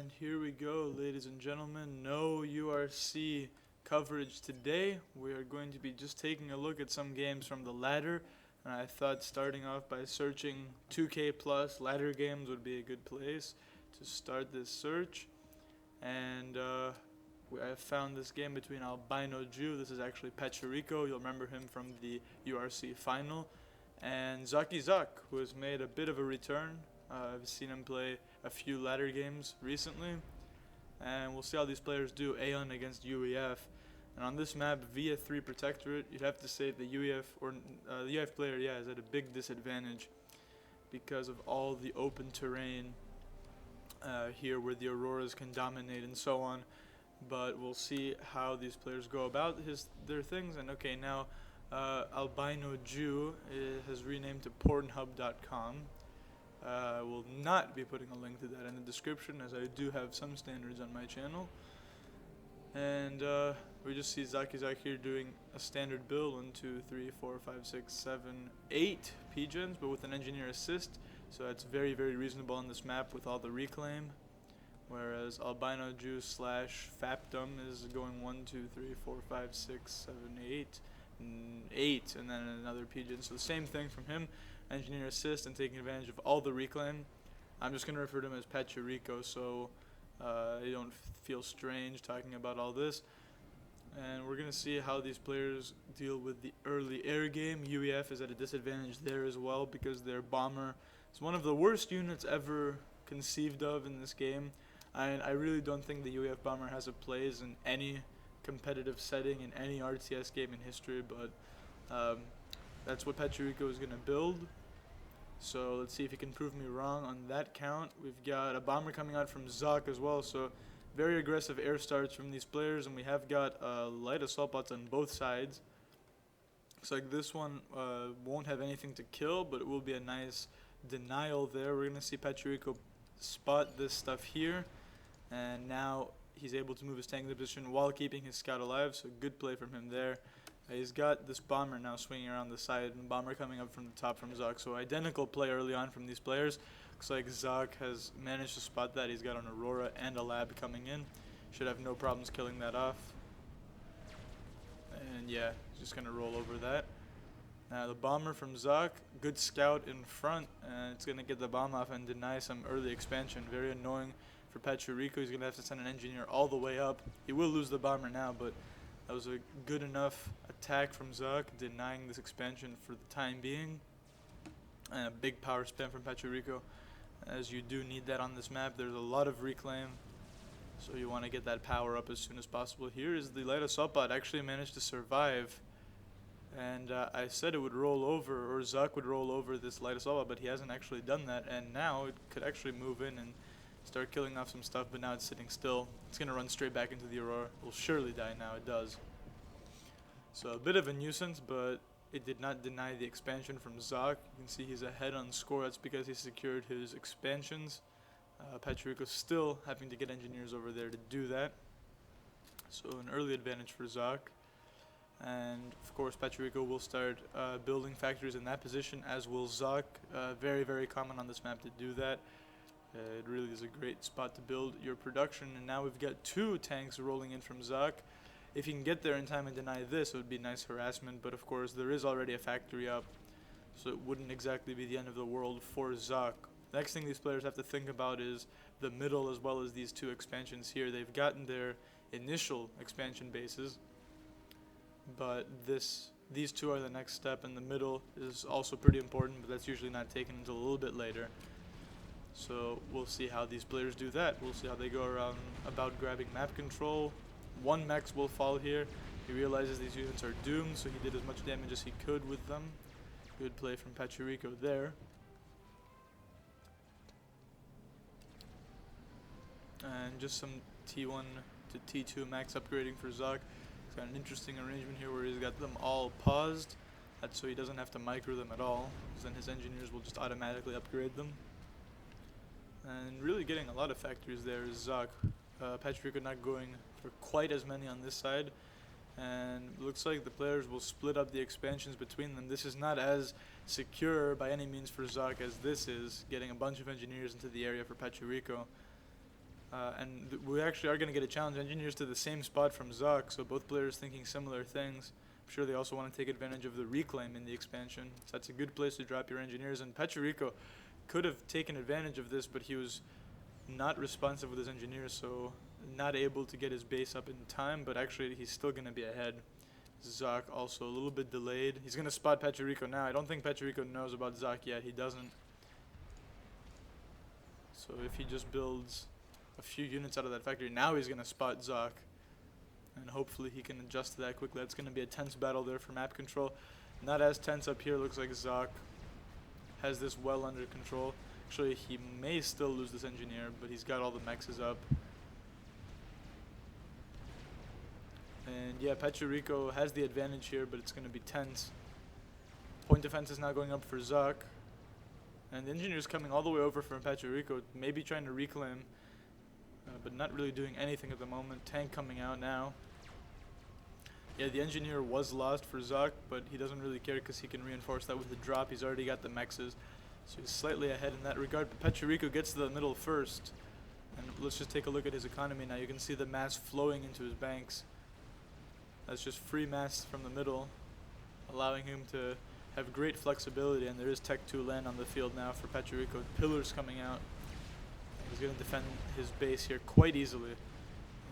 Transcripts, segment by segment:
And here we go, ladies and gentlemen. No URC coverage today. We are going to be just taking a look at some games from the ladder. And I thought starting off by searching 2K plus ladder games would be a good place to start this search. And I found this game between Albino Jew. This is actually Pecherico. You'll remember him from the URC final. And Zaki Zak, who has made a bit of a return. I've seen him play a few ladder games recently, and we'll see how these players do Aeon against UEF. And on this map, via 3 Protectorate, you'd have to say the UEF or the UEF player, is at a big disadvantage because of all the open terrain here where the Auroras can dominate and so on. But we'll see how these players go about their things. And okay, now Albino Jew has renamed to Pornhub.com. I will not be putting a link to that in the description, as I do have some standards on my channel. And we just see Zaki Zak here doing a standard build, 1, 2, 3, 4, 5, 6, 7, 8 P-gens, but with an engineer assist. So that's very, very reasonable on this map with all the reclaim. Whereas Albino Jew / Fapdom is going 1, 2, 3, 4, 5, 6, 7, 8, 8, and then another P-gen. So the same thing from him. Engineer assist and taking advantage of all the reclaim. I'm just going to refer to him as Pecherico, so you don't feel strange talking about all this. And we're going to see how these players deal with the early air game. UEF is at a disadvantage there as well because their bomber is one of the worst units ever conceived of in this game. I really don't think the UEF bomber has a place in any competitive setting in any RTS game in history, but that's what Pecherico is going to build. So let's see if he can prove me wrong on that count. We've got a bomber coming out from Zak as well, so very aggressive air starts from these players, and we have got light assault bots on both sides. Looks like this one won't have anything to kill, but it will be a nice denial there. We're going to see Pecherico spot this stuff here, and now he's able to move his tank into position while keeping his scout alive, so good play from him there. He's got this bomber now swinging around the side, and bomber coming up from the top from Zak. So identical play early on from these players. Looks like Zak has managed to spot that. He's got an Aurora and a Lab coming in. Should have no problems killing that off. And yeah, just going to roll over that. Now the bomber from Zak, good scout in front, and it's going to get the bomb off and deny some early expansion. Very annoying for Pecherico. He's going to have to send an engineer all the way up. He will lose the bomber now, but that was a good enough attack from Zak, denying this expansion for the time being. And a big power spam from Pecherico, as you do need that on this map. There's a lot of reclaim, so you want to get that power up as soon as possible. Here is the light assault bot actually managed to survive. And I said it would roll over, or Zak would roll over this light assault bot, but he hasn't actually done that. And now it could actually move in and start killing off some stuff, but now it's sitting still. It's going to run straight back into the Aurora. It will surely die now. It does. So a bit of a nuisance, but it did not deny the expansion from Zak. You can see he's ahead on score. That's because he secured his expansions. Pecherico's still having to get engineers over there to do that. So an early advantage for Zak. And of course Pecherico will start building factories in that position, as will Zak. Very, very common on this map to do that. It really is a great spot to build your production. And now we've got 2 tanks rolling in from Zak. If you can get there in time and deny this, it would be nice harassment. But of course, there is already a factory up, so it wouldn't exactly be the end of the world for Zak. The next thing these players have to think about is the middle, as well as these 2 expansions here. They've gotten their initial expansion bases, but these 2 are the next step, and the middle is also pretty important, but that's usually not taken until a little bit later. So we'll see how these players do that. We'll see how they go around about grabbing map control. 1 Mex will fall here. He realizes these units are doomed, so he did as much damage as he could with them. Good play from Pecherico there. And just some T1 to T2 max upgrading for Zak. He's got an interesting arrangement here where he's got them all paused. That's so he doesn't have to micro them at all, because then his engineers will just automatically upgrade them. And really getting a lot of factories there is Zak. Pecherico not going for quite as many on this side, and it looks like the players will split up the expansions between them. This is not as secure by any means for Zak as this is, getting a bunch of engineers into the area for Pecherico. We actually are going to get a challenge engineers to the same spot from Zuck, so both players thinking similar things. I'm sure they also want to take advantage of the reclaim in the expansion, so that's a good place to drop your engineers. And Pecherico could have taken advantage of this, but he was not responsive with his engineers, so not able to get his base up in time, but actually he's still going to be ahead. Zuck also a little bit delayed. He's going to spot Pecherico now. I don't think Pecherico knows about Zuck yet. He doesn't. So if he just builds a few units out of that factory, now he's going to spot Zuck. And hopefully he can adjust to that quickly. That's going to be a tense battle there for map control. Not as tense up here. Looks like Zuck has this well under control. Actually, he may still lose this engineer, but he's got all the mexes up. And yeah, Pecherico has the advantage here, but it's going to be tense. Point defense is now going up for Zuck. And the engineer's coming all the way over from Pecherico, maybe trying to reclaim, but not really doing anything at the moment. Tank coming out now. Yeah, the engineer was lost for Zuck, but he doesn't really care because he can reinforce that with the drop. He's already got the mexes, so he's slightly ahead in that regard. But Pecherico gets to the middle first. And let's just take a look at his economy now. You can see the mass flowing into his banks. That's just free mass from the middle, allowing him to have great flexibility. And there is Tech 2 land on the field now for Pecherico. Pillars coming out. He's going to defend his base here quite easily.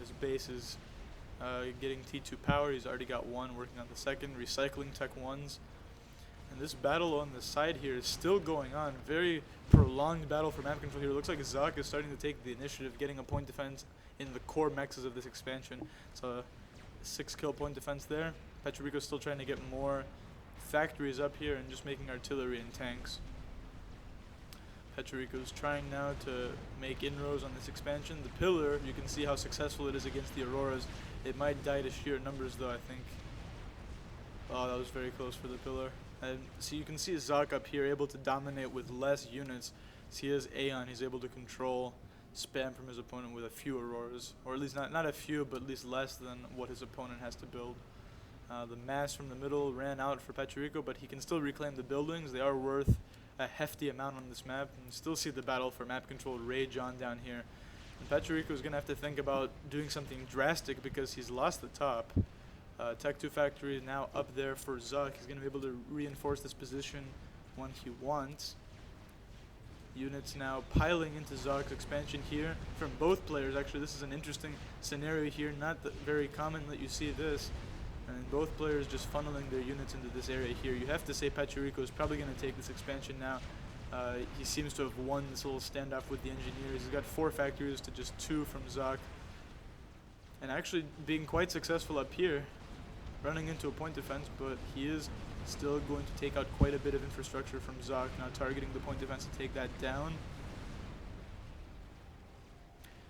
His base is getting T2 power. He's already got one, working on the second, recycling Tech 1s. And this battle on the side here is still going on. Very prolonged battle for map control here. It looks like Zuck is starting to take the initiative, getting a point defense in the core mexes of this expansion. So 6-kill point defense there. Pecherico's still trying to get more factories up here and just making artillery and tanks. Pecherico's trying now to make inroads on this expansion. The pillar, you can see how successful it is against the Auroras. It might die to sheer numbers though, I think. Oh, that was very close for the pillar. And so you can see Zuck up here able to dominate with less units. So he has Aeon, he's able to control spam from his opponent with a few Auroras. Or at least not a few, but at least less than what his opponent has to build. The mass from the middle ran out for Pecherico, but he can still reclaim the buildings. They are worth a hefty amount on this map. And still see the battle for map control rage on down here. And Pecherico is going to have to think about doing something drastic because he's lost the top. Tech 2 factory is now up there for Zuck. He's going to be able to reinforce this position when he wants. Units now piling into Zuck's expansion here from both players. Actually, this is an interesting scenario here. Not very common that you see this. And both players just funneling their units into this area here. You have to say Pecherico is probably going to take this expansion now. He seems to have won this little standoff with the engineers. He's got 4 factories to just 2 from Zuck. And actually being quite successful up here, running into a point defense, but he is still going to take out quite a bit of infrastructure from Zuck, now targeting the point defense to take that down.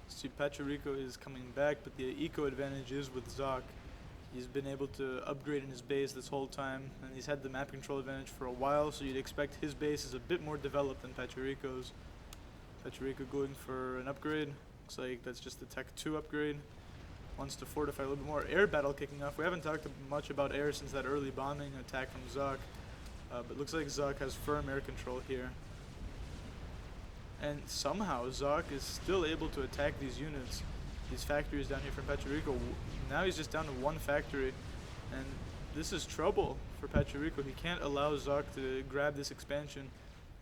See, Pecherico is coming back, but the eco advantage is with Zuck. He's been able to upgrade in his base this whole time, and he's had the map control advantage for a while, so you'd expect his base is a bit more developed than Pecherico's. Pecherico going for an upgrade. Looks like that's just the Tech 2 upgrade. Wants to fortify a little bit more. Air battle kicking off. We haven't talked much about air since that early bombing attack from Zuck, but looks like Zuck has firm air control here. And somehow Zuck is still able to attack these units, these factories down here from Pecherico. Now he's just down to 1 factory, and this is trouble for Pecherico. He can't allow Zuck to grab this expansion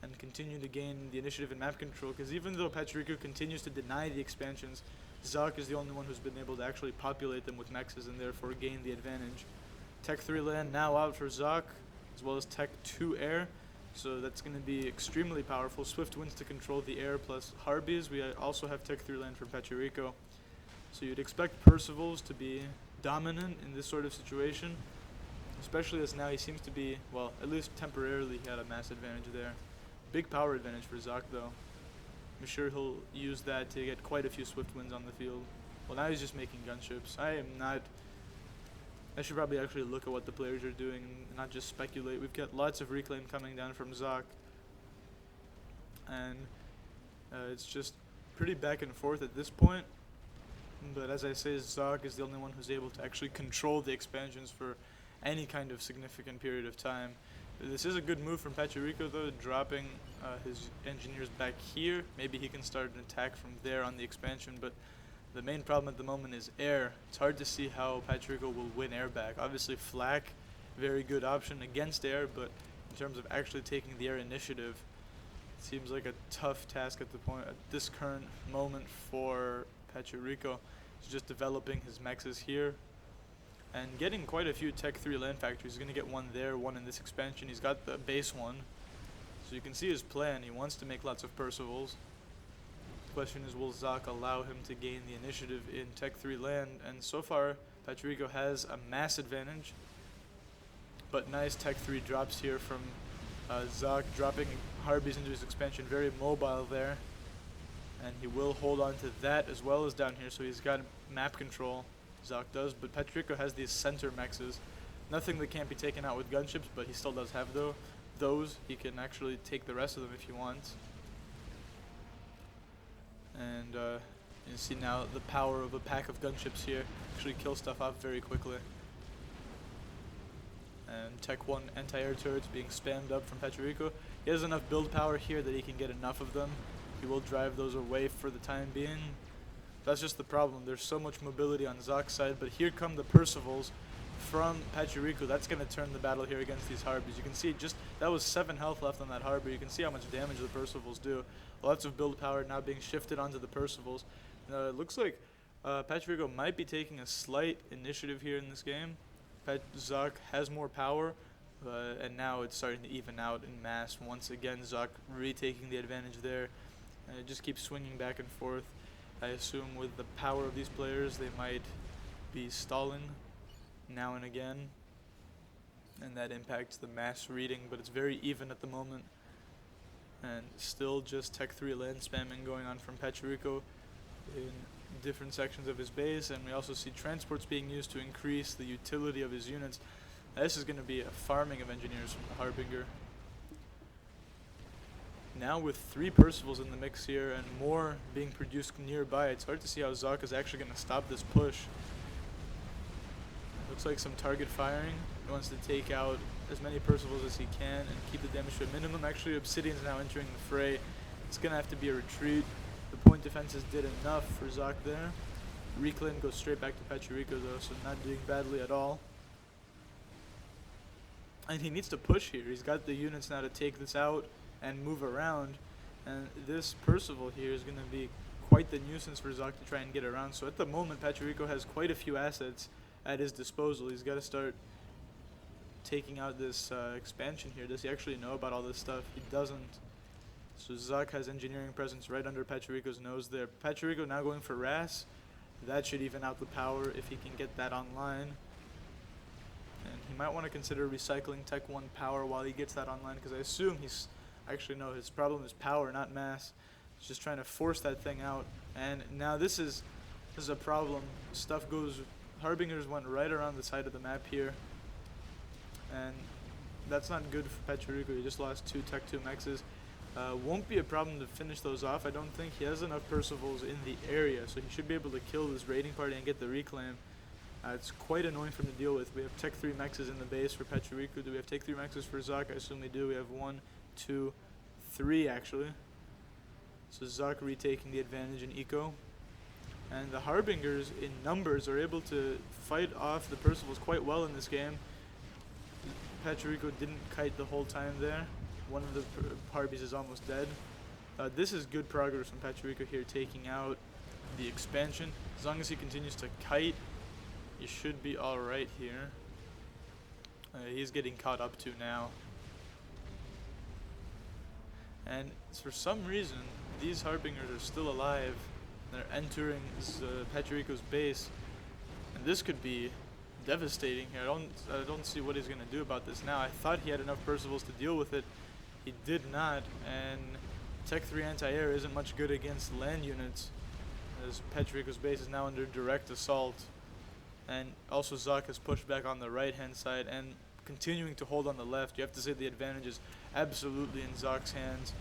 and continue to gain the initiative in map control, because even though Pecherico continues to deny the expansions, Zuck is the only one who's been able to actually populate them with mexes and therefore gain the advantage. Tech 3 land now out for Zuck, as well as Tech 2 air. So that's going to be extremely powerful. Swift winds to control the air plus Harbies. We also have Tech 3 land from Pecherico. So you'd expect Percivals to be dominant in this sort of situation, especially as now he seems to be, well, at least temporarily he had a mass advantage there. Big power advantage for Zuck though. I'm sure he'll use that to get quite a few swift winds on the field. Well, now he's just making gunships. I should probably actually look at what the players are doing and not just speculate. We've got lots of reclaim coming down from Zuck. And it's just pretty back and forth at this point. But as I say, Zuck is the only one who's able to actually control the expansions for any kind of significant period of time. This is a good move from Pachirico though, dropping his engineers back here. Maybe he can start an attack from there on the expansion, but the main problem at the moment is air. It's hard to see how Pachirico will win air back. Obviously flak, very good option against air, but in terms of actually taking the air initiative, it seems like a tough task at this current moment for Pachirico. He's just developing his mexes here and getting quite a few Tech 3 land factories. He's going to get one there, one in this expansion. He's got the base one. So you can see his plan. He wants to make lots of Percivals. The question is, will Zoc allow him to gain the initiative in Tech 3 land? And so far, Pachirico has a mass advantage. But nice Tech 3 drops here from Zoc, dropping Harbies into his expansion. Very mobile there. And he will hold on to that as well as down here. So he's got map control. Zoc does, but Pachirico has these center mexes. Nothing that can't be taken out with gunships, but he still does have those. He can actually take the rest of them if he wants. And you see now the power of a pack of gunships here. Actually kill stuff off very quickly. And Tech 1 anti-air turrets being spammed up from Pachirico. He has enough build power here that he can get enough of them. He will drive those away for the time being. That's just the problem. There's so much mobility on Zoc's side, but here come the Percivals from Pachirico. That's going to turn the battle here against these Harbies. You can see just that was 7 health left on that Harbor. You can see how much damage the Percivals do. Lots of build power now being shifted onto the Percivals. It looks like Pachirico might be taking a slight initiative here in this game. Zoc has more power, and now it's starting to even out in mass. Once again, Zoc retaking the advantage there. And it just keeps swinging back and forth. I assume with the power of these players, they might be stalling now and again, and that impacts the mass reading, but it's very even at the moment. And still just Tech 3 land spamming going on from Pachirico in different sections of his base, and we also see transports being used to increase the utility of his units. This is going to be a farming of engineers from the Harbinger. Now with 3 Percivals in the mix here and more being produced nearby, it's hard to see how Zoc is actually going to stop this push. Looks like some target firing. He wants to take out as many Percivals as he can and keep the damage to a minimum. Actually, Obsidian's now entering the fray. It's going to have to be a retreat. The point defenses did enough for Zoc there. Reclaim goes straight back to Pachirico though, so not doing badly at all. And he needs to push here. He's got the units now to take this out and move around, and this Percival here is going to be quite the nuisance for Zoc to try and get around. So at the moment, Pachirico has quite a few assets at his disposal. He's got to start taking out this expansion here. Does he actually know about all this stuff? He doesn't. So Zoc has engineering presence right under Pachirico's nose there. Pachirico now going for Ras. That should even out the power if he can get that online. And he might want to consider recycling Tech 1 power while he gets that online, because I assume he's... Actually, no, his problem is power, not mass. He's just trying to force that thing out. And now this is a problem. Stuff goes... Harbingers went right around the side of the map here. And that's not good for Pachirico. He just lost 2 Tech 2 mexes. Won't be a problem to finish those off. I don't think he has enough Percivals in the area, so he should be able to kill this raiding party and get the reclaim. It's quite annoying for him to deal with. We have Tech 3 mexes in the base for Pachirico. Do we have Tech 3 mexes for Zoc? I assume we do. We have 1, 2, 3 actually. So Zoc retaking the advantage in eco. And the Harbingers in numbers are able to fight off the Percivals quite well in this game. Pachirico didn't kite the whole time there. One of the Harbies is almost dead. This is good progress from Pachirico here, taking out the expansion. As long as he continues to kite, he should be alright here. He's getting caught up to now. And for some reason, these Harbingers are still alive. They're entering Pachirico's base. And this could be devastating here. I don't see what he's going to do about this now. I thought he had enough Percivals to deal with it. He did not, and Tech 3 anti-air isn't much good against land units, as Pachirico's base is now under direct assault. And also Zoc has pushed back on the right-hand side and continuing to hold on the left. You have to say the advantage is absolutely in Zoc's hands.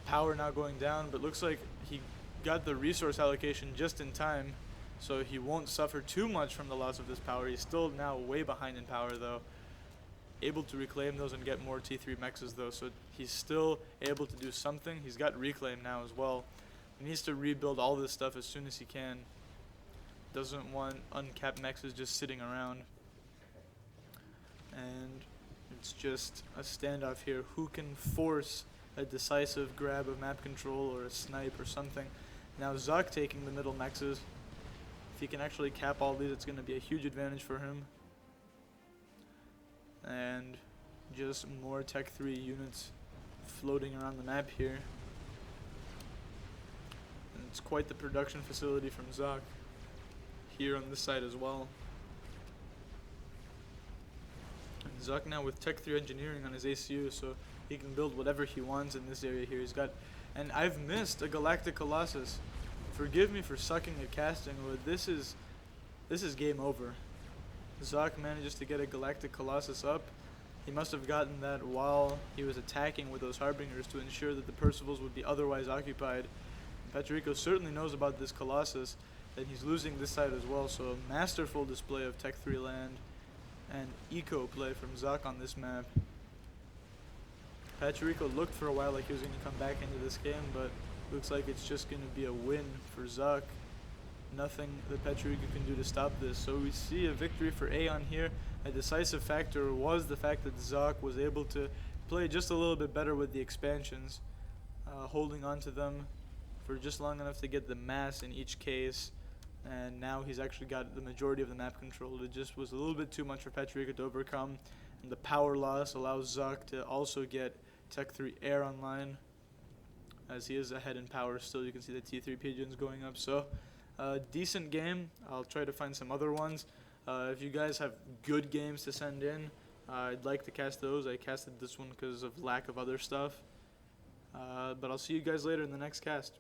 Power now going down, but looks like he got the resource allocation just in time, so he won't suffer too much from the loss of this power. He's still now way behind in power, though. able to reclaim those and get more T3 mexes though, so he's still able to do something. He's got reclaim now as well. He needs to rebuild all this stuff as soon as he can. Doesn't want uncapped mexes just sitting around. And it's just a standoff here. Who can force a decisive grab of map control or a snipe or something? Now Zuck taking the middle mexes. If he can actually cap all these, it's going to be a huge advantage for him. And just more Tech 3 units floating around the map here. And it's quite the production facility from Zuck here on this side as well. And Zuck now with Tech 3 engineering on his ACU, so he can build whatever he wants in this area here. He's got, and I've missed a Galactic Colossus. Forgive me for sucking at casting, but this is game over. Zuck manages to get a Galactic Colossus up. He must have gotten that while he was attacking with those Harbingers to ensure that the Percivals would be otherwise occupied. Patrico certainly knows about this Colossus, and he's losing this side as well, so a masterful display of Tech 3 land and eco play from Zuck on this map. Patrico looked for a while like he was going to come back into this game, but looks like it's just going to be a win for Zuck. Nothing that Patrico can do to stop this. So we see a victory for Aeon here. A decisive factor was the fact that Zuck was able to play just a little bit better with the expansions, holding on to them for just long enough to get the mass in each case. And now he's actually got the majority of the map controlled. It just was a little bit too much for Patrico to overcome. And the power loss allows Zuck to also get Tech 3 Air online, as he is ahead in power still. You can see the T3 pigeons going up. So decent game. I'll try to find some other ones. If you guys have good games to send in, I'd like to cast those. I casted this one because of lack of other stuff. But I'll see you guys later in the next cast.